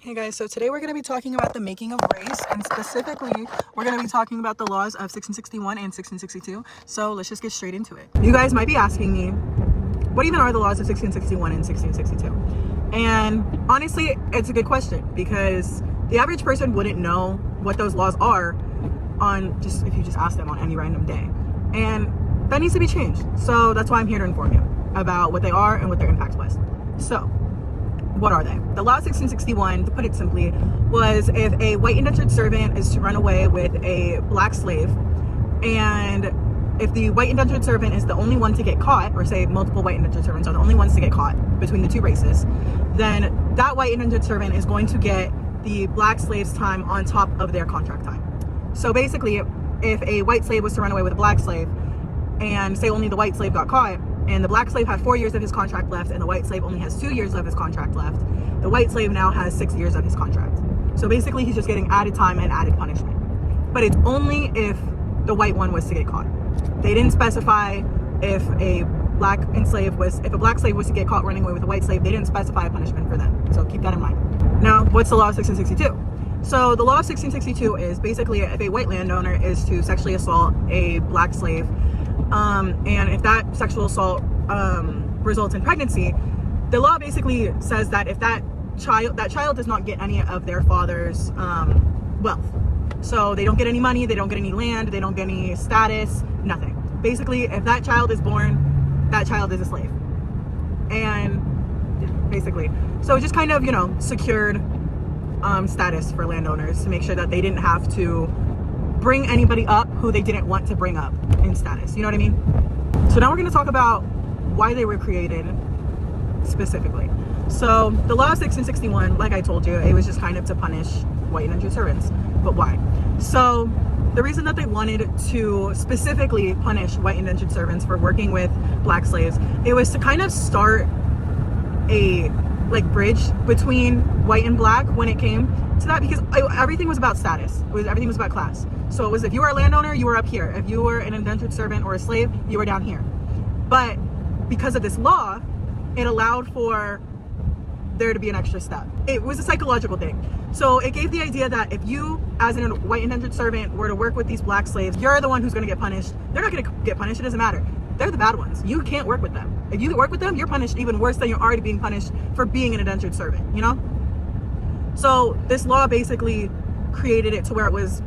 Hey guys, so today we're going to be talking about the making of race, and specifically we're going to be talking about the laws of 1661 and 1662. So let's just get straight into it. You guys might be asking me, what even are the laws of 1661 and 1662? And honestly, it's a good question because the average person wouldn't know what those laws are on just if you just ask them on any random day. And that needs to be changed. So that's why I'm here to inform you about what they are and what their impact was. So what are they? The law of 1661, to put it simply, was if a white indentured servant is to run away with a black slave, and if the white indentured servant is the only one to get caught, or say multiple white indentured servants are the only ones to get caught between the two races, then that white indentured servant is going to get the black slave's time on top of their contract time. So basically, if a white slave was to run away with a black slave, and say only the white slave got caught, and the black slave had 4 years of his contract left, and the white slave only has 2 years of his contract left, the white slave now has 6 years of his contract. So basically, he's just getting added time and added punishment. But it's only if the white one was to get caught. They didn't specify if a black slave was to get caught running away with a white slave. They didn't specify a punishment for them. So keep that in mind. Now, what's the law of 1662? So the law of 1662 is basically if a white landowner is to sexually assault a black slave, and if that sexual assault results in pregnancy, the law basically says that if that child does not get any of their father's wealth, so they don't get any money, they don't get any land, they don't get any status, nothing. Basically, if that child is born, that child is a slave. And yeah, basically, so it just kind of, secured status for landowners to make sure that they didn't have to bring anybody up who they didn't want to bring up in status. You know what I mean? So now we're going to talk about why they were created specifically. So the law of 1661, like I told you, it was just kind of to punish white indentured servants. But why? So the reason that they wanted to specifically punish white indentured servants for working with black slaves, it was to kind of start a bridge between white and black when it came to that, because everything was about status. Everything was about class. So it was, if you were a landowner, you were up here. If you were an indentured servant or a slave, you were down here. But because of this law, it allowed for there to be an extra step. It was a psychological thing. So it gave the idea that if you, as a white indentured servant, were to work with these black slaves, you're the one who's going to get punished. They're not going to get punished. It doesn't matter. They're the bad ones. You can't work with them. If you work with them, you're punished even worse than you're already being punished for being an indentured servant, So this law basically created it to where it was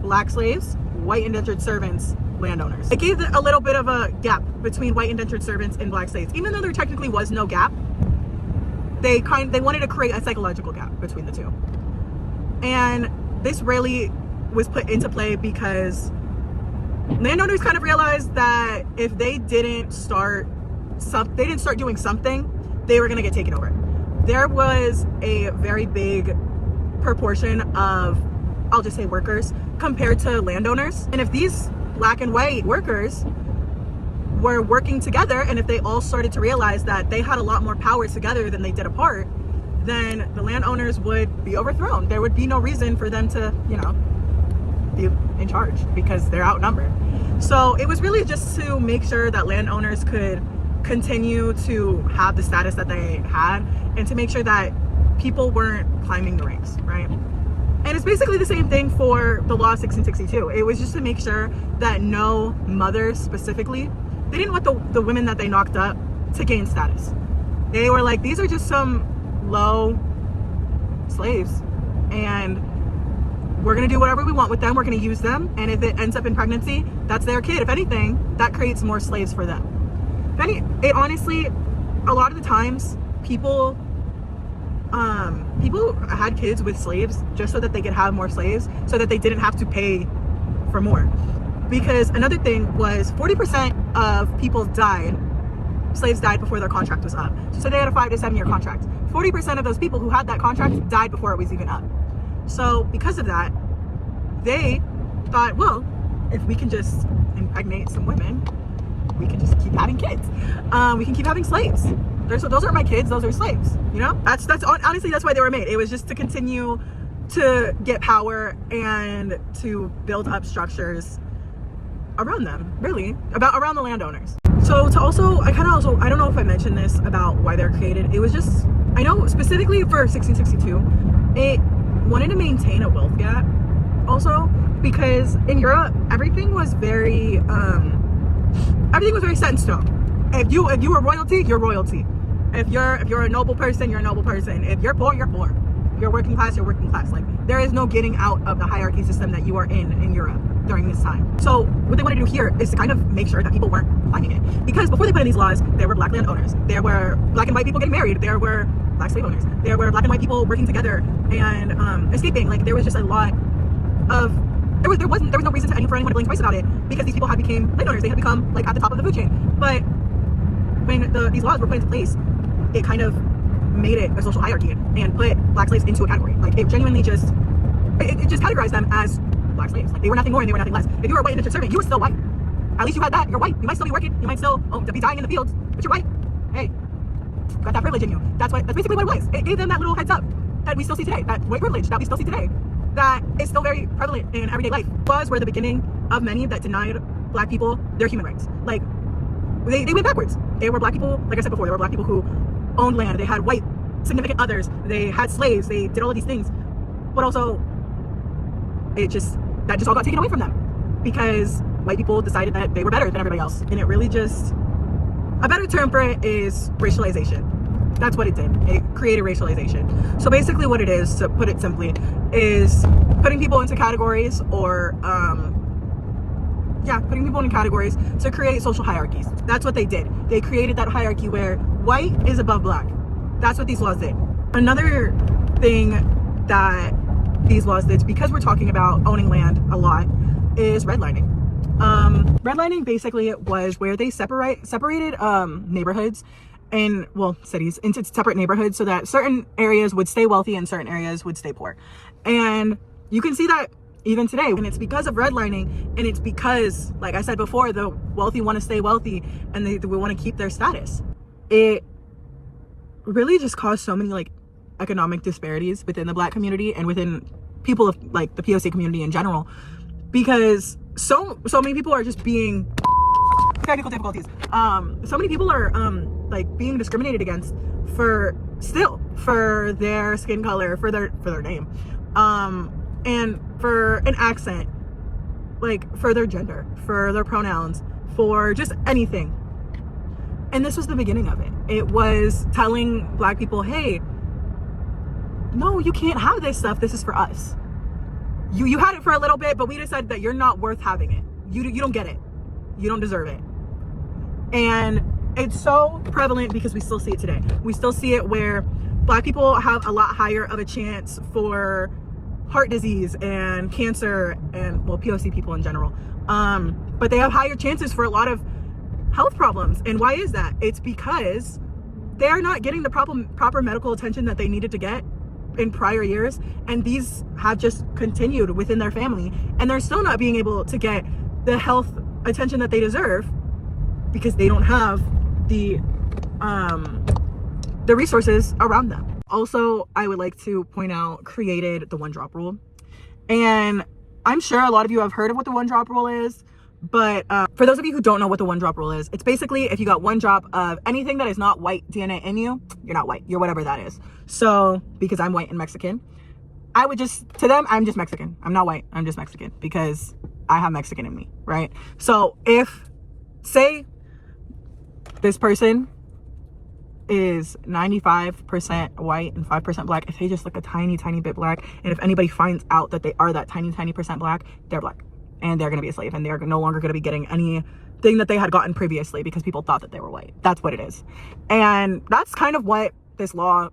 black slaves, white indentured servants, landowners. It gave a little bit of a gap between white indentured servants and black slaves. Even though there technically was no gap, they wanted to create a psychological gap between the two. And this really was put into play because landowners kind of realized that if they didn't start doing something, they were going to get taken over. There was a very big proportion of, I'll just say, workers compared to landowners. And if these black and white workers were working together, and if they all started to realize that they had a lot more power together than they did apart, then the landowners would be overthrown. There would be no reason for them to, be in charge because they're outnumbered. So it was really just to make sure that landowners could continue to have the status that they had, and to make sure that people weren't climbing the ranks, right? And it's basically the same thing for the law of 1662. It was just to make sure that no mothers specifically, they didn't want the women that they knocked up to gain status. They were like, these are just some low slaves, and we're going to do whatever we want with them. We're going to use them, and if it ends up in pregnancy, that's their kid. If anything, that creates more slaves for them. It honestly, a lot of the times, people had kids with slaves just so that they could have more slaves, so that they didn't have to pay for more. Because another thing was 40% of people slaves died before their contract was up. So they had a 5 to 7 year contract. 40% of those people who had that contract died before it was even up. So because of that, they thought, well, if we can just impregnate some women, we can just keep having kids. We can keep having slaves. Those aren't my kids, those are slaves, That's honestly, that's why they were made. It was just to continue to get power and to build up structures around them, really, around the landowners. So to also, I don't know if I mentioned this about why they're created. It was just, I know specifically for 1662, it wanted to maintain a wealth gap also, because in Europe everything was very set in stone. If you were royalty, you're royalty. If you're a noble person, you're a noble person. If you're poor, you're poor. If you're working class, you're working class. Like, there is no getting out of the hierarchy system that you are in Europe during this time. So what they want to do here is to kind of make sure that people weren't climbing it, because before they put in these laws, there were black landowners, there were black and white people getting married, there were black slave owners, there were black and white people working together and escaping. Like, there was just a lot of there was no reason for anyone to blink twice about it, because these people had became landowners. They had become like at the top of the food chain. But when these laws were put into place, it kind of made it a social hierarchy and put black slaves into a category. Like, it genuinely just categorized them as black slaves. Like, they were nothing more and they were nothing less. If you were a white indentured servant, you were still white. At least you had that. You're white. You might still be working. You might still be dying in the fields, but you're white. Hey, got that privilege in you. That's basically what it was. It gave them that little heads up that we still see today. That white privilege that we still see today. That is still very prevalent in everyday life. Laws were the beginning of many that denied black people their human rights. Like, they went backwards. There were black people, like I said before, there were black people who owned land. They had white significant others. They had slaves. They did all of these things. But also, that just all got taken away from them, because white people decided that they were better than everybody else. And it really just, a better term for it is racialization. That's what it did. It created racialization. So basically what it is, to put it simply, is putting people into categories, or putting people in categories to create social hierarchies. That's what they did. They created that hierarchy where white is above black. That's what these laws did. Another thing that these laws did, because we're talking about owning land a lot, is redlining. Redlining basically was where they separated neighborhoods and, well, cities into separate neighborhoods, so that certain areas would stay wealthy and certain areas would stay poor. And you can see that even today, and it's because of redlining, and it's because, like I said before, the wealthy want to stay wealthy and they want to keep their status. It really just caused so many like economic disparities within the black community and within people of like the POC community in general, because so many people are just being technical difficulties. So many people are like being discriminated against for their skin color, for their name, and for an accent, like for their gender, for their pronouns, for just anything. And this was the beginning of it. It was telling black people, hey, no, you can't have this stuff. This is for us. You had it for a little bit, but we decided that you're not worth having it. You don't get it. You don't deserve it. And it's so prevalent because we still see it today. We still see it where black people have a lot higher of a chance for heart disease and cancer, and, well, POC people in general. But they have higher chances for a lot of health problems. And why is that? It's because they're not getting the proper medical attention that they needed to get in prior years, and these have just continued within their family, and they're still not being able to get the health attention that they deserve because they don't have the resources around them. Also, I would like to point out, created the one drop rule, and I'm sure a lot of you have heard of what the one drop rule is. But for those of you who don't know what the one drop rule is, it's basically if you got one drop of anything that is not white DNA in you, you're not white. You're whatever that is. So because I'm white and Mexican, to them, I'm just Mexican. I'm not white. I'm just Mexican because I have Mexican in me, right? So if, say, this person is 95% white and 5% black, if they just look a tiny, tiny bit black, and if anybody finds out that they are that tiny, tiny percent black, they're black. And they're going to be a slave, and they're no longer going to be getting anything that they had gotten previously because people thought that they were white. That's what it is. And that's kind of what this law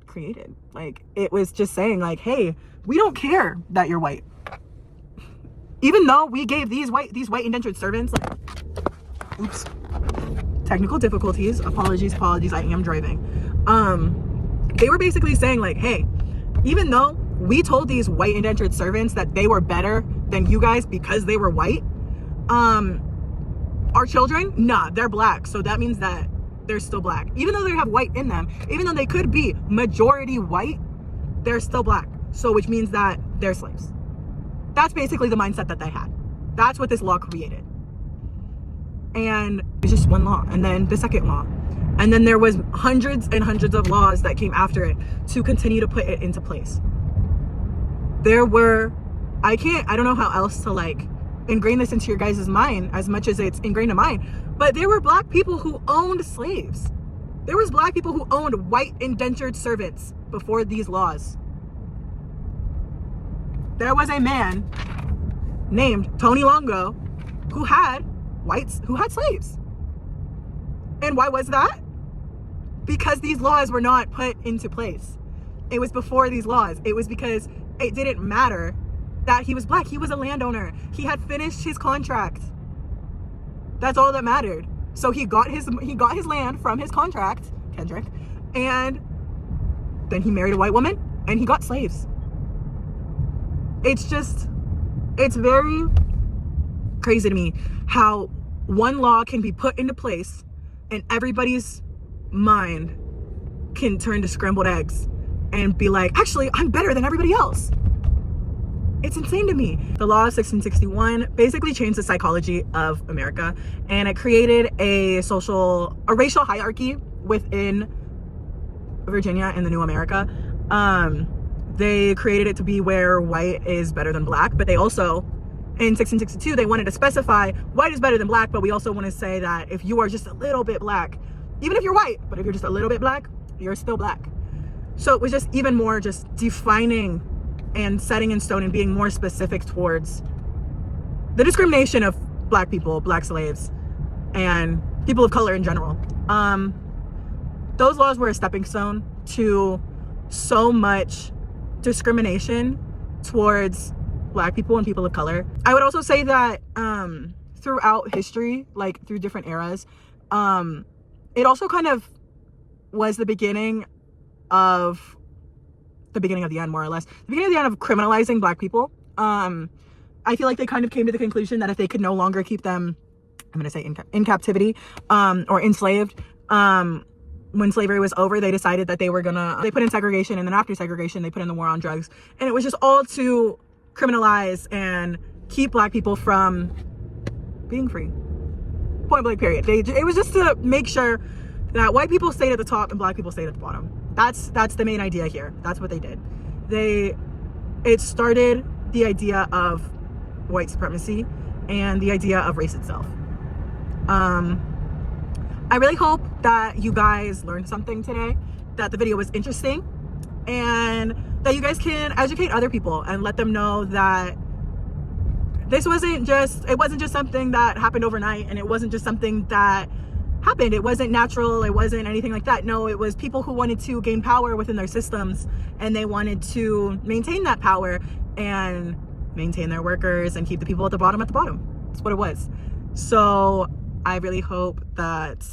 created. Like, it was just saying, like, hey, we don't care that you're white. Even though we gave these white indentured servants, like, oops, technical difficulties, apologies, I am driving. They were basically saying, like, hey, even though we told these white indentured servants that they were better than you guys because they were white, our children, nah, they're black, so that means that they're still black. Even though they have white in them, even though they could be majority white, they're still black, so which means that they're slaves. That's basically the mindset that they had. That's what this law created. And it's just one law. And then the second law, And then there was hundreds and hundreds of laws that came after it to continue to put it into place. There were, I don't know how else to like ingrain this into your guys' mind as much as it's ingrained in mine, but there were black people who owned slaves. There was black people who owned white indentured servants before these laws. There was a man named Tony Longo who had slaves. And why was that? Because these laws were not put into place. It was before these laws. It was because it didn't matter that he was black. He was a landowner. He had finished his contract. That's all that mattered. So he got his land from his contract, Kendrick, and then he married a white woman and he got slaves. It's very crazy to me how one law can be put into place and everybody's mind can turn to scrambled eggs and be like, actually, I'm better than everybody else. It's insane to me. The law of 1661 basically changed the psychology of America, and it created a racial hierarchy within Virginia and the new America. They created it to be where white is better than black, but they also, in 1662, they wanted to specify white is better than black, but we also want to say that if you are just a little bit black, even if you're white, but if you're just a little bit black, you're still black. So it was just even more just defining and setting in stone and being more specific towards the discrimination of black people, black slaves, and people of color in general. Those laws were a stepping stone to so much discrimination towards black people and people of color. I would also say that throughout history, like through different eras, it also kind of was the beginning of the end, more or less. The beginning of the end of criminalizing black people. I feel like they kind of came to the conclusion that if they could no longer keep them, I'm going to say in captivity, or enslaved, when slavery was over, they decided that they put in segregation, and then after segregation, they put in the war on drugs. And it was just all to criminalize and keep black people from being free. Point blank, period. It was just to make sure that white people stayed at the top and black people stayed at the bottom. That's the main idea here. That's what they did. It started the idea of white supremacy and the idea of race itself. I really hope that you guys learned something today, that the video was interesting, and that you guys can educate other people and let them know that it wasn't just something that happened overnight, and it wasn't just something that happened. It wasn't natural. It wasn't anything like that. No, it was people who wanted to gain power within their systems, and they wanted to maintain that power and maintain their workers and keep the people at the bottom. That's what it was. So I really hope that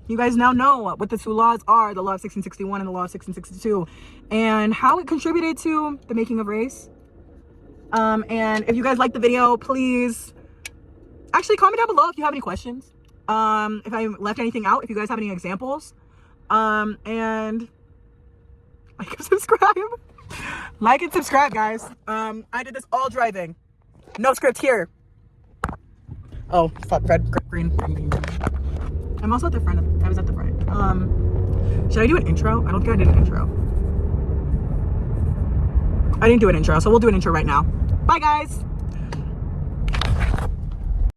you guys now know what the two laws are, the law of 1661 and the law of 1662, and how it contributed to the making of race. And if you guys like the video, please actually comment down below if you have any questions. If I left anything out, if you guys have any examples, and like and subscribe. Like and subscribe, guys. I did this all driving. No script here. Oh, fuck, red, green. I'm also at the front. I was at the front. Should I do an intro? I don't think I did an intro. I didn't do an intro, so we'll do an intro right now. Bye, guys.